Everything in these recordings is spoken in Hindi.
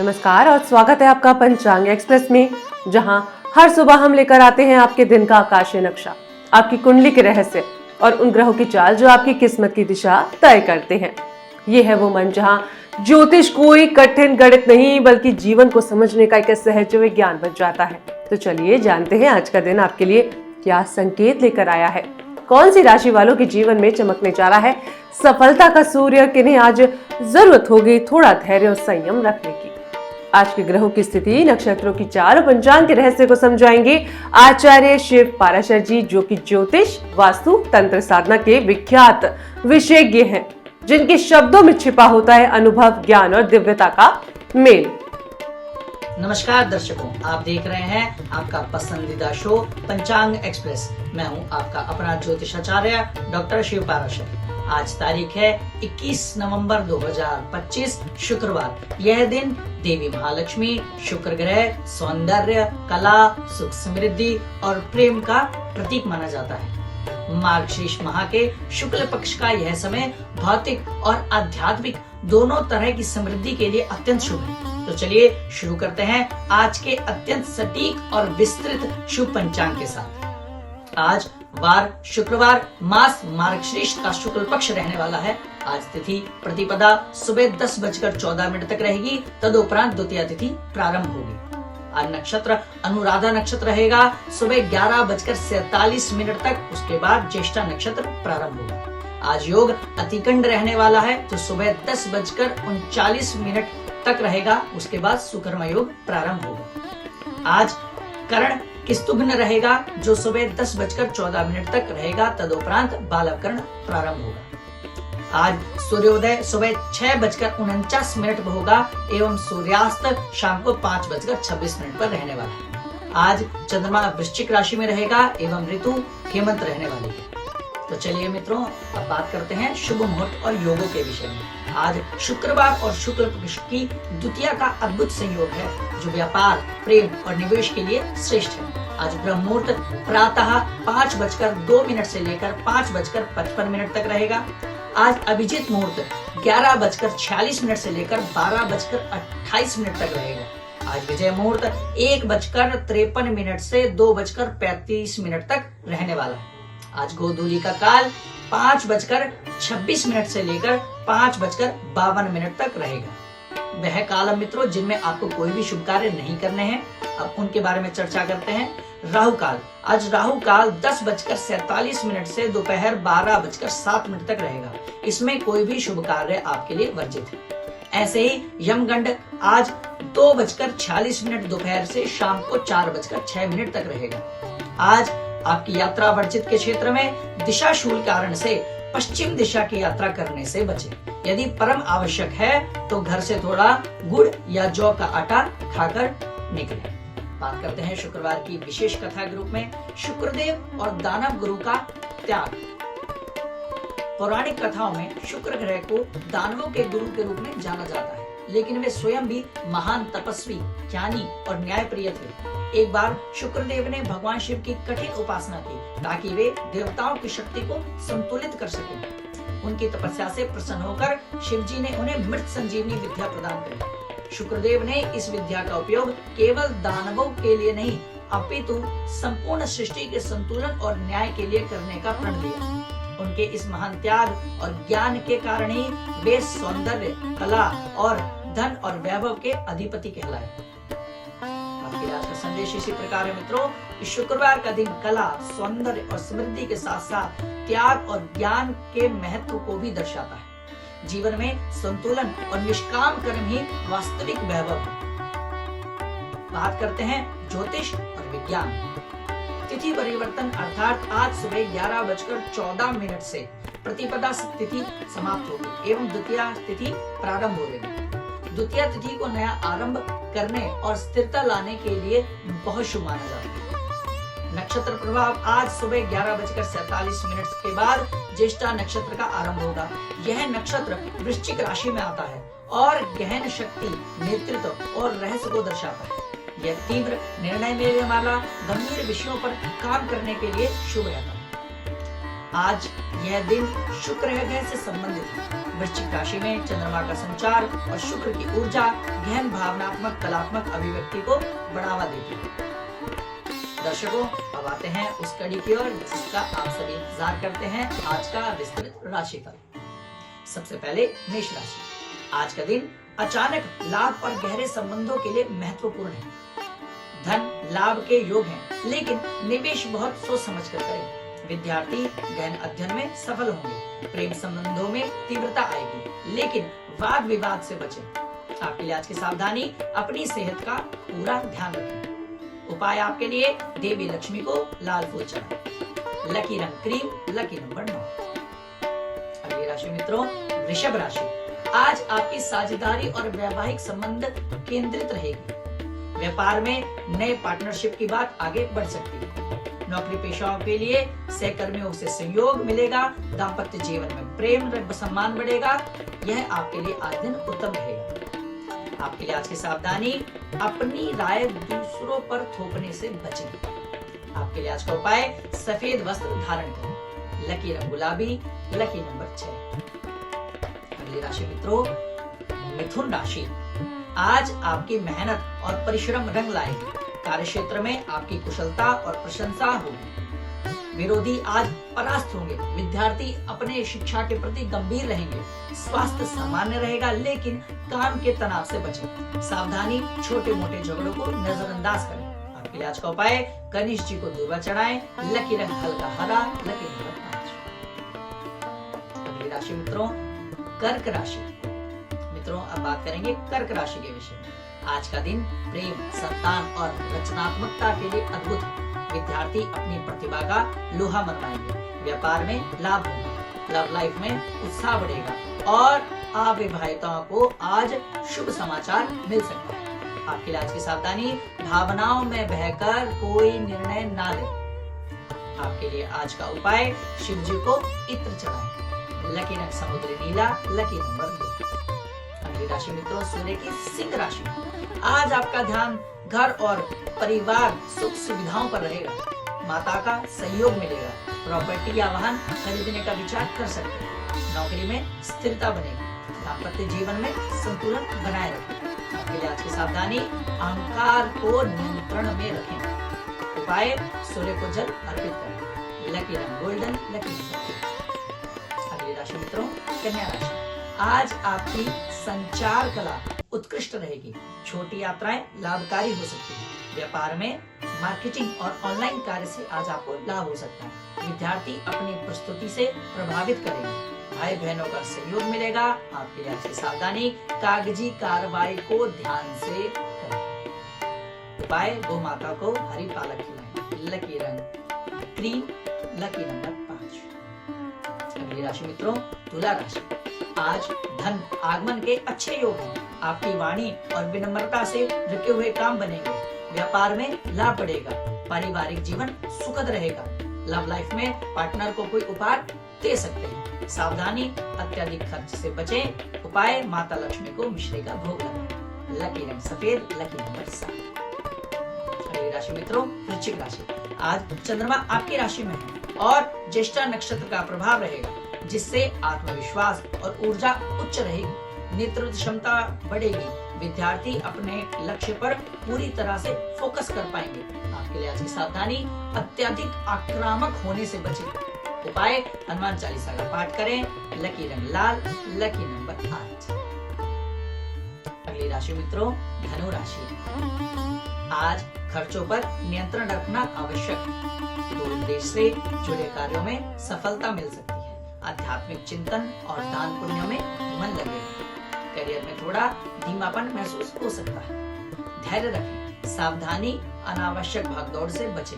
नमस्कार और स्वागत है आपका पंचांग एक्सप्रेस में, जहां हर सुबह हम लेकर आते हैं आपके दिन का आकाशीय नक्शा, आपकी कुंडली के रहस्य और उन ग्रहों की चाल जो आपकी किस्मत की दिशा तय करते हैं। ये है वो मन जहां ज्योतिष कोई कठिन गणित नहीं बल्कि जीवन को समझने का एक सहज विज्ञान बन जाता है। तो चलिए जानते हैं आज का दिन आपके लिए क्या संकेत लेकर आया है। कौन सी राशि वालों के जीवन में चमकने जा रहा है सफलता का सूर्य, किन्हें आज जरूरत होगी थोड़ा धैर्य और संयम रखने की। आज के ग्रहों की स्थिति, नक्षत्रों की चाल और पंचांग के रहस्य को समझाएंगे आचार्य शिव पाराशर जी, जो कि ज्योतिष, वास्तु, तंत्र साधना के विख्यात विशेषज्ञ हैं, जिनके शब्दों में छिपा होता है अनुभव, ज्ञान और दिव्यता का मेल। नमस्कार दर्शकों, आप देख रहे हैं आपका पसंदीदा शो पंचांग एक्सप्रेस। मैं हूं आपका अपना ज्योतिषाचार्य डॉक्टर शिव पाराशर। आज तारीख है 21 नवंबर 2025 शुक्रवार। यह दिन देवी महालक्ष्मी, शुक्र ग्रह, सौंदर्य, कला, सुख समृद्धि और प्रेम का प्रतीक माना जाता है। मार्गशीर्ष माह के शुक्ल पक्ष का यह समय भौतिक और आध्यात्मिक दोनों तरह की समृद्धि के लिए अत्यंत शुभ है। तो चलिए शुरू करते हैं आज के अत्यंत सटीक और विस्तृत शुभ पंचांग के साथ। आज वार शुक्रवार, मास मार्गशीर्ष का शुक्ल पक्ष रहने वाला है। आज तिथि प्रतिपदा सुबह 10:14 तक रहेगी, तदुपरांत द्वितीया तिथि प्रारंभ होगी। आज नक्षत्र अनुराधा नक्षत्र रहेगा सुबह 11:47 तक, उसके बाद ज्येष्ठा नक्षत्र प्रारंभ होगा। आज योग अतिकंड रहने वाला है, तो सुबह 10:39 तक रहेगा, उसके बाद सुकर्म योग प्रारंभ होगा। आज करण किस्तुघ्न रहेगा, जो सुबह 10:14 तक रहेगा, तदुपरांत बालव करण प्रारंभ होगा। आज सूर्योदय सुबह 6:49 पर होगा एवं सूर्यास्त शाम को 5:26 पर रहने वाला है। आज चंद्रमा वृश्चिक राशि में रहेगा एवं ऋतु हेमंत रहने वाली है। तो चलिए मित्रों, अब बात करते हैं शुभ मुहूर्त और योगों के विषय में। आज शुक्रवार और शुक्ल पक्ष की द्वितीया का अद्भुत संयोग है, जो व्यापार, प्रेम और निवेश के लिए श्रेष्ठ है। आज ब्रह्म मुहूर्त प्रातः 5:02 से लेकर 5:55 तक रहेगा। आज अभिजीत मुहूर्त 11:46 से लेकर 12:28 तक रहेगा। आज विजय मुहूर्त 1:53 से 2:35 तक रहने वाला है। आज गोधूली का काल 5:26 से लेकर 5:52 तक रहेगा। वह काल मित्रों जिनमें आपको कोई भी शुभ कार्य नहीं करने हैं, अब उनके बारे में चर्चा करते हैं। राहु काल, आज राहु काल 10:47 से दोपहर 12:07 तक रहेगा। इसमें कोई भी शुभ कार्य आपके लिए वर्जित है। ऐसे ही यमगंड आज 2:46 दोपहर से शाम को 4:06 तक रहेगा। आज आपकी यात्रा वर्जित के क्षेत्र में दिशाशूल कारण से पश्चिम दिशा की यात्रा करने से बचें। यदि परम आवश्यक है तो घर से थोड़ा गुड़ या जौ का आटा खाकर निकलें। बात करते हैं शुक्रवार की विशेष कथा के रूप में शुक्रदेव और दानव गुरु का त्याग। पौराणिक कथाओं में शुक्र ग्रह को दानवों के गुरु के रूप में जाना जाता है, लेकिन वे स्वयं भी महान तपस्वी, ज्ञानी और न्यायप्रिय थे। एक बार शुक्रदेव ने भगवान शिव की कठिन उपासना की ताकि वे देवताओं की शक्ति को संतुलित कर सकें। उनकी तपस्या से प्रसन्न होकर शिव जी ने उन्हें मृत संजीवनी विद्या प्रदान की। शुक्रदेव ने इस विद्या का उपयोग केवल दानवों के लिए नहीं, अपितु संपूर्ण सृष्टि के संतुलन और न्याय के लिए करने का प्रण लिया। उनके इस महान त्याग और ज्ञान के कारण ही वे सौंदर्य, कला और धन और वैभव के अधिपति कहलाए। आपके आज का संदेश इसी प्रकार है मित्रों, इस शुक्रवार का दिन कला, सौंदर्य और समृद्धि के साथ साथ त्याग और ज्ञान के महत्व को भी दर्शाता है। जीवन में संतुलन और निष्काम कर्म ही वास्तविक वैभव है। बात करते हैं ज्योतिष और विज्ञान। तिथि परिवर्तन अर्थात आज सुबह 11:14 से प्रतिपदा तिथि समाप्त होगी एवं द्वितीया तिथि प्रारंभ होगी। द्वितीया तिथि को नया आरंभ करने और स्थिरता लाने के लिए बहुत शुभ माना जाता है। नक्षत्र प्रभाव आज सुबह 11:47 के बाद ज्येष्ठा नक्षत्र का आरंभ होगा। यह नक्षत्र वृश्चिक राशि में आता है और गहन शक्ति, नेतृत्व और रहस्य को दर्शाता है। यह तीव्र निर्णय लेने वाला, गंभीर विषयों पर काम करने के लिए शुभ रहता है। आज यह दिन शुक्र ग्रह से संबंधित है। वृश्चिक राशि में चंद्रमा का संचार और शुक्र की ऊर्जा गहन भावनात्मक कलात्मक अभिव्यक्ति को बढ़ावा देती है। दर्शकों, अब आते हैं उस कड़ी की ओर जिसका आप सभी इंतजार करते हैं, आज का विस्तृत राशिफल। सबसे पहले मेष राशि। आज का दिन अचानक लाभ और गहरे संबंधों के लिए महत्वपूर्ण है। धन लाभ के योग हैं, लेकिन निवेश बहुत सोच समझ कर करें। विद्यार्थी गहन अध्ययन में सफल होंगे। प्रेम संबंधों में तीव्रता आएगी, लेकिन वाद विवाद से बचें। आपके लिए आज की सावधानी, अपनी सेहत का पूरा ध्यान रखें। उपाय आपके लिए देवी लक्ष्मी को लाल फूल चढ़ाएं। लकी रंग क्रीम, लकी नंबर 9। अगली राशि मित्रों, वृषभ राशि। आज आपकी साझेदारी और वैवाहिक संबंध केंद्रित रहेगी। व्यापार में नए पार्टनरशिप की बात आगे बढ़ सकती है। नौकरी पेशाओं के लिए सहकर्मियों से सहयोग मिलेगा। दाम्पत्य जीवन में प्रेम सम्मान बढ़ेगा। यह आपके लिए आज दिन उत्तम रहेगा। आपके लिए आज की सावधानी, अपनी राय दूसरों पर थोपने से बचें। आपके लिए आज का उपाय सफेद वस्त्र धारण करें। लकी रंग गुलाबी, लकी नंबर 6। अगली राशि मित्रों, मिथुन राशि। आज आपकी मेहनत और परिश्रम रंग लाएगी। कार्य क्षेत्र में आपकी कुशलता और प्रशंसा होगी। विरोधी आज परास्त होंगे। विद्यार्थी अपने शिक्षा के प्रति गंभीर रहेंगे। स्वास्थ्य सामान्य रहेगा, लेकिन काम के तनाव से बचें। सावधानी, छोटे मोटे झगड़ों को नजरअंदाज करें। आपके लिए आज का उपाय गणेश जी को दूर्वा चढ़ाएं। लकी रंग हल्का हरा, लकी नंबर 5। अगली राशि मित्रों, कर्क राशि। मित्रों, अब बात करेंगे कर्क राशि के विषय में। आज का दिन प्रेम, संतान और रचनात्मकता के लिए अद्भुत है। विद्यार्थी अपनी प्रतिभा का लोहा मनवाएंगे। व्यापार में लाभ होगा। लव लाइफ में उत्साह बढ़ेगा और अविवाहिताओं को आज शुभ समाचार मिल सकता है। आपके लिए आज की सावधानी, भावनाओं में बहकर कोई निर्णय ना लें। आपके लिए आज का उपाय शिव जी को इत्र चढ़ाएं। लकी रंग समुद्री नीला, लकी नंबर 2। अगली राशि मित्रों, सूर्य की सिंह राशि। आज आपका ध्यान घर और परिवार सुख सुविधाओं पर रहेगा। माता का सहयोग मिलेगा। प्रॉपर्टी या वाहन खरीदने का विचार कर सकते हैं। नौकरी में स्थिरता बनेगी। दाम्पत्य जीवन में संतुलन बनाए रखें। आपके लिए आज की सावधानी, अहंकार को नियंत्रण में रखें। उपाय सूर्य को जल अर्पित करें। लकी रंग गोल्डन, लकी नंबर। अगली राशि मित्रों, कन्या राशि। आज आपकी संचार कला उत्कृष्ट रहेगी। छोटी यात्राएं लाभकारी हो सकती है। व्यापार में मार्केटिंग और ऑनलाइन कार्य से आज आपको लाभ हो सकता है। विद्यार्थी अपनी प्रस्तुति से प्रभावित करेंगे। भाई बहनों का सहयोग मिलेगा। आपके लिए आज की सावधानी, कागजी कार्रवाई को ध्यान से करें। उपाय गौ माता को हरी पालक खिलाएं। लकी रंग क्रीम, लकी नंबर 5। अगली राशि मित्रों, तुला राशि। आज धन आगमन के अच्छे योग हैं। आपकी वाणी और विनम्रता से रुके हुए काम बनेंगे। व्यापार में लाभ बढ़ेगा। पारिवारिक जीवन सुखद रहेगा। लव लाइफ में पार्टनर को कोई उपहार दे सकते हैं। सावधानी, अत्यधिक खर्च से बचें। उपाय माता लक्ष्मी को मिश्री का भोग लगाएं। लकी रंग सफेद, लकी नंबर 7। अगली राशि मित्रों, वृश्चिक राशि। आज चंद्रमा आपकी राशि में है और ज्येष्ठा नक्षत्र का प्रभाव रहेगा, जिससे आत्मविश्वास और ऊर्जा उच्च रहेगी। नेतृत्व क्षमता बढ़ेगी। विद्यार्थी अपने लक्ष्य पर पूरी तरह से फोकस कर पाएंगे। आपके लिए आज की सावधानी, अत्यधिक आक्रामक होने से बचें। उपाय हनुमान चालीसा का पाठ करें। लकी रंग लाल, लकी नंबर 8। अगली राशि मित्रों, धनु राशि। आज खर्चों पर नियंत्रण रखना आवश्यक है। दूर देश से जुड़े कार्यों में सफलता मिल सकती है। आध्यात्मिक चिंतन और दान पुण्य में मन लगेगा। करियर में थोड़ा धीमापन महसूस हो सकता है। धैर्य रखें। सावधानी, अनावश्यक भागदौड़ से बचें।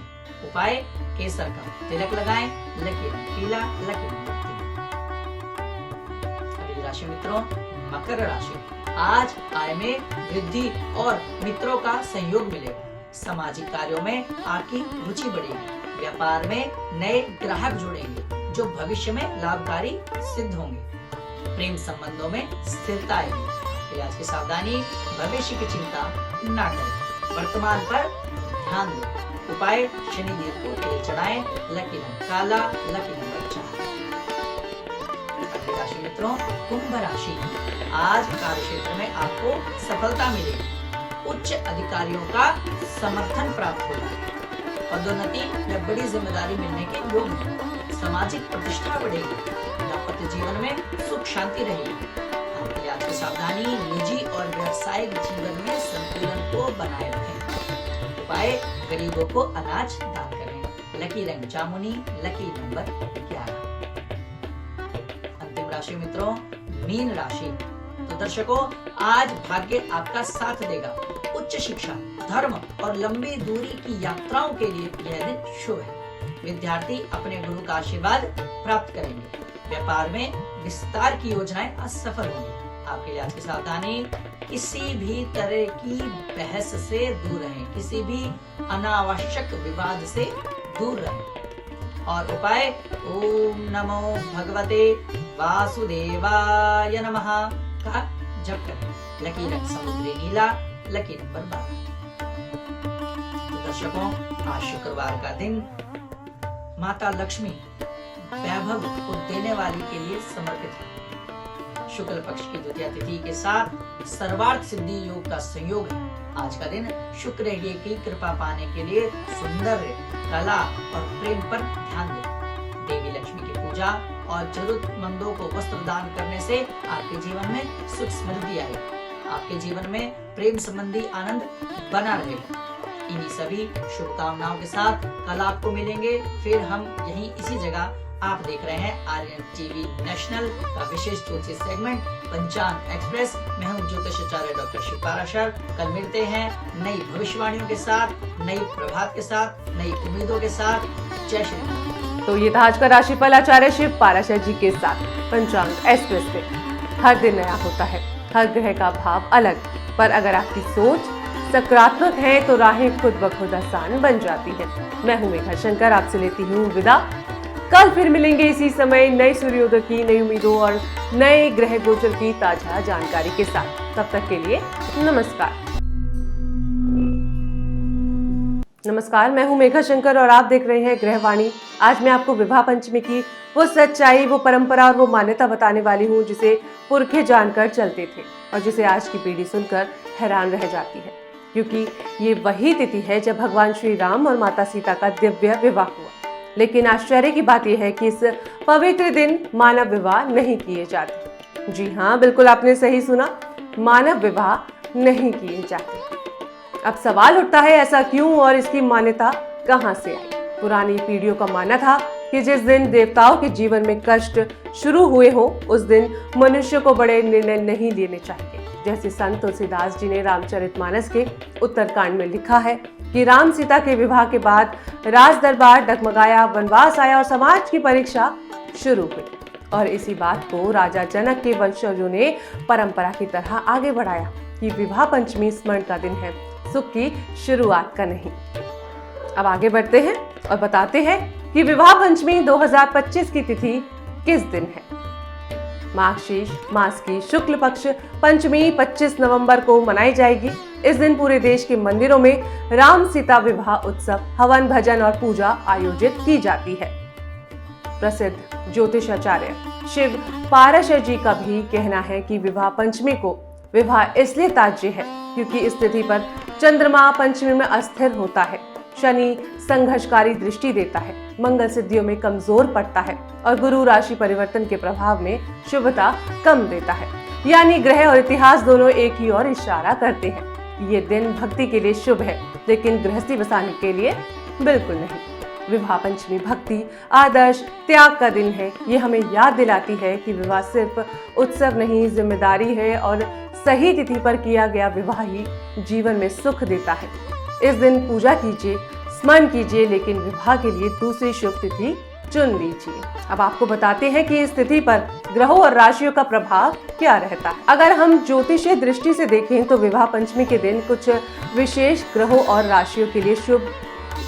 उपाय केसर का तिलक लगाएं। लकी रंग पीला, लकी नंबर 3। अगली राशि मित्रों, मकर राशि। आज आय में वृद्धि और मित्रों का सहयोग मिलेगा। सामाजिक कार्यों में आपकी रुचि बढ़ेगी। व्यापार में नए ग्राहक जुड़ेंगे जो भविष्य में लाभकारी सिद्ध होंगे। प्रेम संबंधों में स्थिरता आएगी। आज की सावधानी, भविष्य की चिंता न करें। वर्तमान पर ध्यान दें। उपाय शनिदेव को तेल चढ़ाएं। लकी रंग काला, लकी नंबर 4। राशि मित्रों कुंभ राशि। आज कार्य क्षेत्र में आपको सफलता मिलेगी। उच्च अधिकारियों का समर्थन प्राप्त होगा। पदोन्नति या बड़ी जिम्मेदारी मिलने के योग है। सामाजिक प्रतिष्ठा बढ़ेगी। दाम्पत्य जीवन में सुख शांति रहेगी। आपके लिए आज की सावधानी, निजी और व्यावसायिक जीवन में संतुलन को बनाए रखें। उपाय, गरीबों को अनाज दान करें। लकी रंग जामुनी, लकी नंबर 11। अंतिम राशि मित्रों मीन राशि। तो दर्शकों, आज भाग्य आपका साथ देगा। उच्च शिक्षा, धर्म और लंबी दूरी की यात्राओं के लिए यह दिन शुभ है। विद्यार्थी अपने गुरु का आशीर्वाद प्राप्त करेंगे। व्यापार में विस्तार की योजनाएं असफल होंगी। आपके लिए आज की सावधानी, किसी भी तरह की बहस से दूर रहें। किसी भी अनावश्यक विवाद से दूर रहें। और उपाय, ओम नमो भगवते वासुदेवाय नमः का जप करें। लकी रंग समुद्री नीला, लकी नंबर 12। तो दर्शकों, आज शुक्रवार का दिन माता लक्ष्मी वैभव को देने वाली के लिए समर्पित है। शुक्ल पक्ष की द्वितीया तिथि के साथ सर्वार्थ सिद्धि योग का संयोग है। आज का दिन शुक्र की कृपा पाने के लिए सौंदर्य, कला और प्रेम पर ध्यान दें। देवी लक्ष्मी की पूजा और जरूरतमंदों को वस्त्र दान करने से आपके जीवन में सुख समृद्धि आएगी। आपके जीवन में प्रेम संबंधी आनंद बना रहेगा। इन्हीं सभी शुभकामनाओं के साथ कल आपको मिलेंगे। फिर हम यहीं इसी जगह आप देख रहे हैं आर्यन टीवी नेशनल का विशेष ज्योतिष सेगमेंट पंचांग एक्सप्रेस। मैं हूं ज्योतिषाचार्य डॉक्टर शिव पाराशर। कल मिलते हैं नई भविष्यवाणियों के साथ, नई प्रभात के साथ, नई उम्मीदों के साथ। जय श्री राम। तो ये था आज का राशिफल आचार्य शिव पाराशर जी के साथ पंचांग एक्सप्रेस पे। हर दिन नया होता है, हर ग्रह का भाव अलग, पर अगर आपकी सोच सकारात्मक है तो राहें खुद ब खुद आसान बन जाती है। मैं हूं मेघा शंकर, आपसे लेती हूँ विदा। कल फिर मिलेंगे इसी समय नए सूर्योदय की, नई उम्मीदों और नए ग्रह गोचर की ताजा जानकारी के साथ। तब तक के लिए नमस्कार, मैं हूं मेघा शंकर और आप देख रहे हैं ग्रहवाणी। आज मैं आपको विवाह पंचमी की वो सच्चाई, वो परंपरा और वो मान्यता बताने वाली हूं जिसे पुरखे जानकर चलते थे और जिसे आज की पीढ़ी सुनकर हैरान रह जाती है, क्योंकि ये वही तिथि है जब भगवान श्री राम और माता सीता का दिव्य विवाह हुआ। लेकिन आश्चर्य की बात यह है कि इस पवित्र दिन मानव विवाह नहीं किए जाते। जी हाँ, बिल्कुल आपने सही सुना, मानव विवाह नहीं किए जाते। अब सवाल उठता है ऐसा क्यों और इसकी मान्यता कहां से आई। पुरानी पीढ़ियों का मानना था कि जिस दिन देवताओं के जीवन में कष्ट शुरू हुए हो उस दिन मनुष्य को बड़े निर्णय नहीं लेने चाहिए। जैसे संत तुलसीदास जी ने रामचरितमानस के उत्तरकांड में लिखा है कि राम सीता के विवाह के बाद राज दरबार डगमगाया, वनवास आया और समाज की परीक्षा शुरू हुई। और इसी बात को राजा जनक के वंशजों ने परंपरा की तरह आगे बढ़ाया कि विवाह पंचमी स्मरण का दिन है, सुख की शुरुआत का नहीं। अब आगे बढ़ते हैं और बताते हैं कि विवाह पंचमी 2025 की तिथि किस दिन है। माघशीर्ष मास की शुक्ल पक्ष पंचमी 25 नवंबर को मनाई जाएगी। इस दिन पूरे देश के मंदिरों में राम सीता विवाह उत्सव, हवन, भजन और पूजा आयोजित की जाती है। प्रसिद्ध ज्योतिषाचार्य शिव पाराशर जी का भी कहना है कि विवाह पंचमी को विवाह इसलिए ताज्य है क्योंकि इस तिथि पर चंद्रमा पंचमी में अस्थिर होता है, शनि संघर्षकारी दृष्टि देता है, मंगल सिद्धियों में कमजोर पड़ता है और गुरु राशि परिवर्तन के प्रभाव में शुभता कम देता है। यानी ग्रह और इतिहास दोनों एक ही ओर इशारा करते हैं। ये दिन भक्ति के लिए शुभ है, लेकिन गृहस्थी बसाने के लिए बिल्कुल नहीं। विवाह पंचमी भक्ति, आदर्श, त्याग का दिन है। ये हमें याद दिलाती है कि विवाह सिर्फ उत्सव नहीं, जिम्मेदारी है और सही तिथि पर किया गया विवाह ही जीवन में सुख देता है। इस दिन पूजा कीजिए, स्मरण कीजिए, लेकिन विवाह के लिए दूसरी शुभ तिथि चुन लीजिए। अब आपको बताते हैं कि इस तिथि पर ग्रहों और राशियों का प्रभाव क्या रहता है। अगर हम ज्योतिषीय दृष्टि से देखें तो विवाह पंचमी के दिन कुछ विशेष ग्रहों और राशियों के लिए शुभ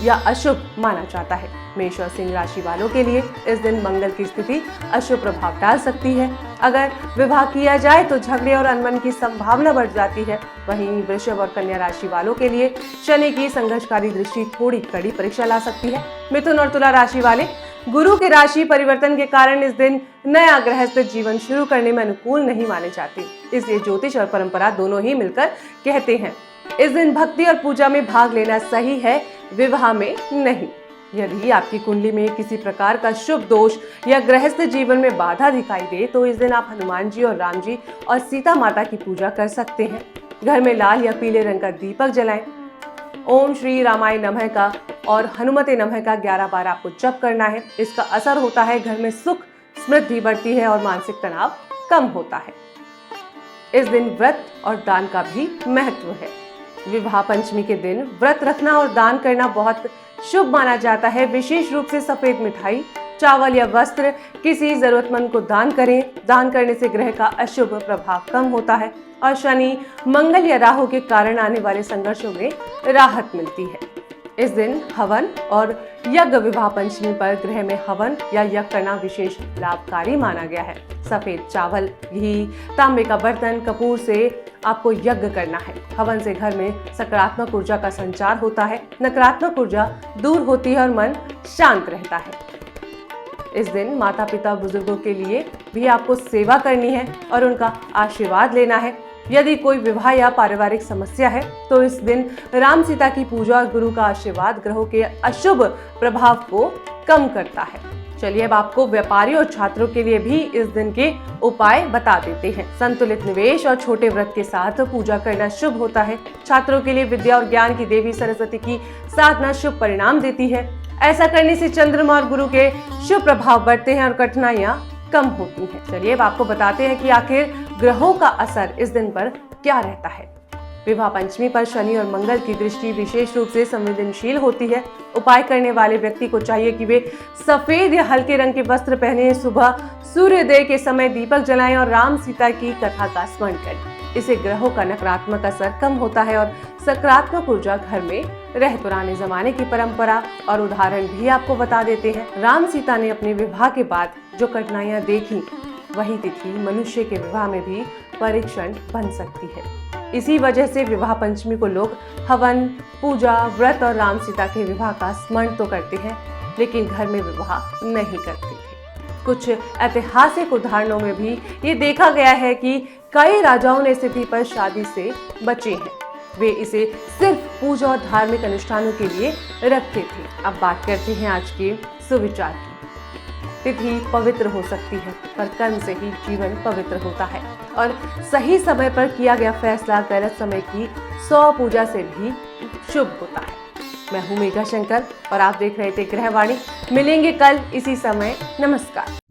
या अशुभ माना जाता है। मेष और सिंह राशि वालों के लिए इस दिन मंगल की स्थिति अशुभ प्रभाव डाल सकती है। अगर विवाह किया जाए तो झगड़े और अनबन की संभावना बढ़ जाती है। वहीं वृषभ और कन्या राशि वालों के लिए शनि की संघर्षकारी दृष्टि थोड़ी कड़ी परीक्षा ला सकती है। मिथुन और तुला राशि वाले गुरु के राशि परिवर्तन के कारण इस दिन नया गृहस्थ जीवन शुरू करने में अनुकूल नहीं माने जाते, इसलिए ज्योतिष और परंपरा दोनों ही मिलकर कहते हैं इस दिन भक्ति और पूजा में भाग लेना सही है, विवाह में नहीं। यदि आपकी कुंडली में किसी प्रकार का शुभ दोष या गृहस्थ जीवन में बाधा दिखाई दे तो इस दिन आप हनुमान जी और राम जी और सीता माता की पूजा कर सकते हैं। घर में लाल या पीले रंग का दीपक जलाएं। ओम श्री रामाय नमः का और हनुमते नमः का 11 बार आपको जप करना है। इसका असर होता है घर में सुख समृद्धि बढ़ती है और मानसिक तनाव कम होता है। इस दिन व्रत और दान का भी महत्व है। विवाह पंचमी के दिन व्रत रखना और दान करना बहुत शुभ माना जाता है। विशेष रूप से सफेद मिठाई, चावल या वस्त्र किसी जरूरतमंद को दान करें। दान करने से ग्रह का अशुभ प्रभाव कम होता है और शनि, मंगल या राहु के कारण आने वाले संघर्षों में राहत मिलती है। इस दिन हवन और यज्ञ, विवाह पंचमी पर ग्रह में हवन या यज्ञ करना विशेष लाभकारी माना गया है। सफेद चावल, घी, तांबे का बर्तन, कपूर से आपको यज्ञ करना है। हवन से घर में सकारात्मक ऊर्जा का संचार होता है, नकारात्मक ऊर्जा दूर होती है और मन शांत रहता है। इस दिन माता पिता बुजुर्गों के लिए भी आपको सेवा करनी है और उनका आशीर्वाद लेना है। यदि कोई विवाह या पारिवारिक समस्या है तो इस दिन राम सीता की पूजा और गुरु का आशीर्वाद ग्रहों के अशुभ प्रभाव को कम करता है। चलिए अब आपको व्यापारी और छात्रों के लिए भी इस दिन के उपाय बता देते हैं। संतुलित निवेश और छोटे व्रत के साथ पूजा करना शुभ होता है। छात्रों के लिए विद्या और ज्ञान की देवी सरस्वती की साधना शुभ परिणाम देती है। ऐसा करने से चंद्रमा और गुरु के शुभ प्रभाव बढ़ते हैं और कठिनाइयां कम होती हैं। चलिए अब आपको बताते हैं कि आखिर ग्रहों का असर इस दिन पर क्या रहता है। विवाह पंचमी पर शनि और मंगल की दृष्टि विशेष रूप से संवेदनशील होती है। उपाय करने वाले व्यक्ति को चाहिए कि वे सफेद या हल्के रंग के वस्त्र पहने, सुबह सूर्योदय के समय दीपक जलाएं और राम सीता की कथा का स्मरण करें। इससे ग्रहों का नकारात्मक असर कम होता है और सकारात्मक ऊर्जा घर में रह। पुराने जमाने की परंपरा और उदाहरण भी आपको बता देते हैं। राम सीता ने अपने विवाह के बाद जो कठिनाइयां देखी, वही तिथि मनुष्य के विवाह में भी परीक्षण बन सकती है। इसी वजह से विवाह पंचमी को लोग हवन, पूजा, व्रत और राम सीता के विवाह का स्मरण तो करते हैं, लेकिन घर में विवाह नहीं करते थे। कुछ ऐतिहासिक उदाहरणों में भी ये देखा गया है कि कई राजाओं ने इस तिथि पर शादी से बचे हैं। वे इसे सिर्फ पूजा और धार्मिक अनुष्ठानों के लिए रखते थे। अब बात करते हैं आज के सुविचार की। तिथि पवित्र हो सकती है, पर कर्म से ही जीवन पवित्र होता है और सही समय पर किया गया फैसला गलत समय की 100 पूजा से भी शुभ होता है। मैं हूँ मेघा शंकर और आप देख रहे थे ग्रहवाणी। मिलेंगे कल इसी समय। नमस्कार।